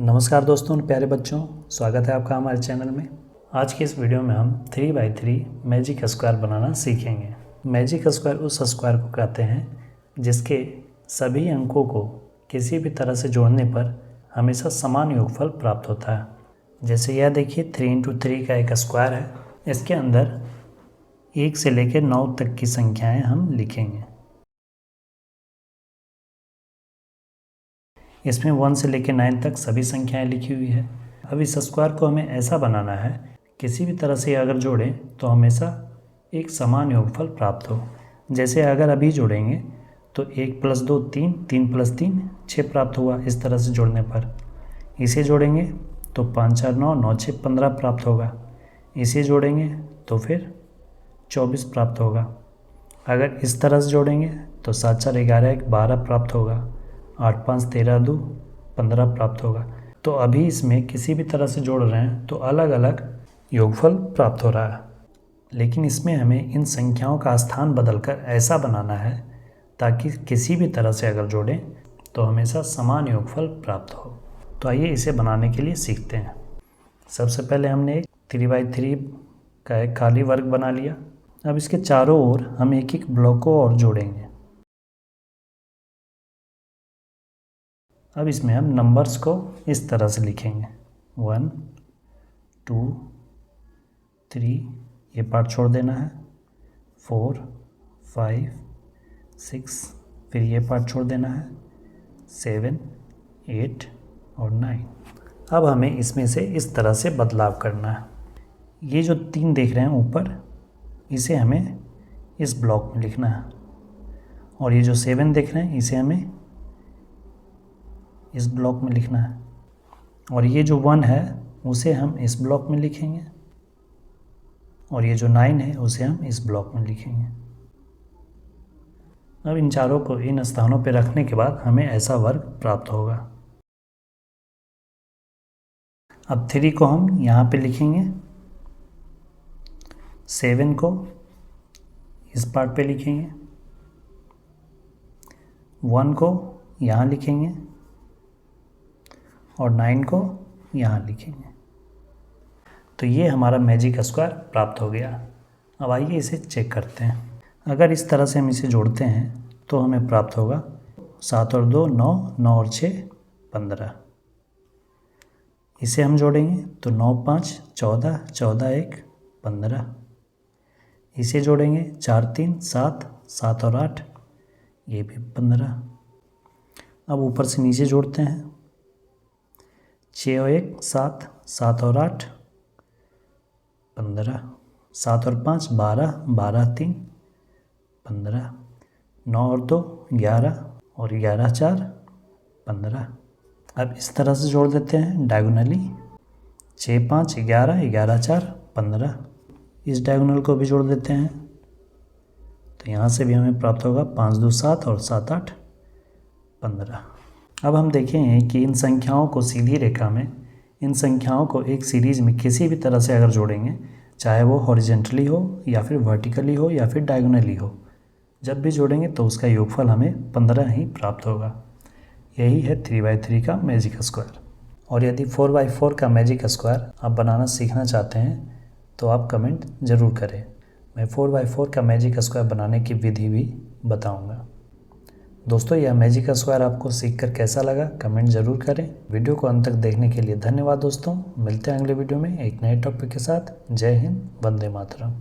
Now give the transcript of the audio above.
नमस्कार दोस्तों और प्यारे बच्चों, स्वागत है आपका हमारे चैनल में। आज की इस वीडियो में हम 3x3 मैजिक स्क्वायर बनाना सीखेंगे। मैजिक स्क्वायर उस स्क्वायर को कहते हैं जिसके सभी अंकों को किसी भी तरह से जोड़ने पर हमेशा समान योगफल प्राप्त होता है। जैसे यह देखिए 3 × 3 का एक स्क्वायर है। इसके अंदर 1 से लेकर 9 तक की संख्याएँ हम लिखेंगे। इसमें 1 से लेकर 9 तक सभी संख्याएं लिखी हुई है। अब इस स्क्वायर को हमें ऐसा बनाना है, किसी भी तरह से अगर जोड़ें तो हमेशा एक समान योगफल प्राप्त हो। जैसे अगर अभी जोड़ेंगे तो 1 + 2 3, 3 + 3 6 प्राप्त हुआ। इस तरह से जोड़ने पर इसे जोड़ेंगे तो 5 4 9, 9 6 15 प्राप्त होगा। इसे जोड़ेंगे तो फिर 24 प्राप्त होगा। अगर इस तरह से जोड़ेंगे तो 7 4 11 1 12 प्राप्त होगा। 8 5 13 2 15 प्राप्त होगा। तो अभी इसमें किसी भी तरह से जोड़ रहे हैं तो अलग अलग योगफल प्राप्त हो रहा है, लेकिन इसमें हमें इन संख्याओं का स्थान बदलकर ऐसा बनाना है ताकि किसी भी तरह से अगर जोड़ें तो हमेशा समान योगफल प्राप्त हो। तो आइए इसे बनाने के लिए सीखते हैं। सबसे पहले हमने एक 3x3 का एक खाली वर्ग बना लिया। अब इसके चारों ओर हम एक एक ब्लॉक को और जोड़ेंगे। अब इसमें हम नंबर्स को इस तरह से लिखेंगे 1 2 3, ये पार्ट छोड़ देना है, 4 5 6, फिर ये पार्ट छोड़ देना है, 7 8 और 9। अब हमें इसमें से इस तरह से बदलाव करना है। ये जो 3 देख रहे हैं ऊपर, इसे हमें इस ब्लॉक में लिखना है, और ये जो 7 देख रहे हैं इसे हमें इस ब्लॉक में लिखना है, और ये जो 1 है उसे हम इस ब्लॉक में लिखेंगे, और ये जो 9 है उसे हम इस ब्लॉक में लिखेंगे। अब इन चारों को इन स्थानों पर रखने के बाद हमें ऐसा वर्ग प्राप्त होगा। अब 3 को हम यहाँ पे लिखेंगे, 7 को इस पार्ट पे लिखेंगे, 1 को यहाँ लिखेंगे और 9 को यहाँ लिखेंगे। तो ये हमारा मैजिक स्क्वायर प्राप्त हो गया। अब आइए इसे चेक करते हैं। अगर इस तरह से हम इसे जोड़ते हैं तो हमें प्राप्त होगा 7 और 2 9, 9 और 6 15। इसे हम जोड़ेंगे तो 9 5 14, 14 1 15। इसे जोड़ेंगे 4 3 7, 7 और 8, ये भी 15। अब ऊपर से नीचे जोड़ते हैं, 6 और 1 7, 7 और 8 15, 7 और 5 12, 12 3 15, 9 और 2 11 और 11 4 15। अब इस तरह से जोड़ देते हैं डायगोनली, 6 5 11, 11 4 15। इस डायगोनल को भी जोड़ देते हैं, तो यहाँ से भी हमें प्राप्त होगा 5 2 7 और 7 8 15। अब हम देखेंगे कि इन संख्याओं को सीधी रेखा में, इन संख्याओं को एक सीरीज में किसी भी तरह से अगर जोड़ेंगे, चाहे वो हॉरिजेंटली हो या फिर वर्टिकली हो या फिर डायगोनली हो, जब भी जोड़ेंगे तो उसका योगफल हमें 15 ही प्राप्त होगा। यही है 3x3 का मैजिक स्क्वायर। और यदि 4x4 का मैजिक स्क्वायर आप बनाना सीखना चाहते हैं तो आप कमेंट ज़रूर करें। मैं 4x4 का मैजिक स्क्वायर बनाने की विधि भी बताऊँगा। दोस्तों, यह मैजिक स्क्वायर आपको सीखकर कैसा लगा कमेंट ज़रूर करें। वीडियो को अंत तक देखने के लिए धन्यवाद दोस्तों। मिलते हैं अगले वीडियो में एक नए टॉपिक के साथ। जय हिंद, वंदे मातरम।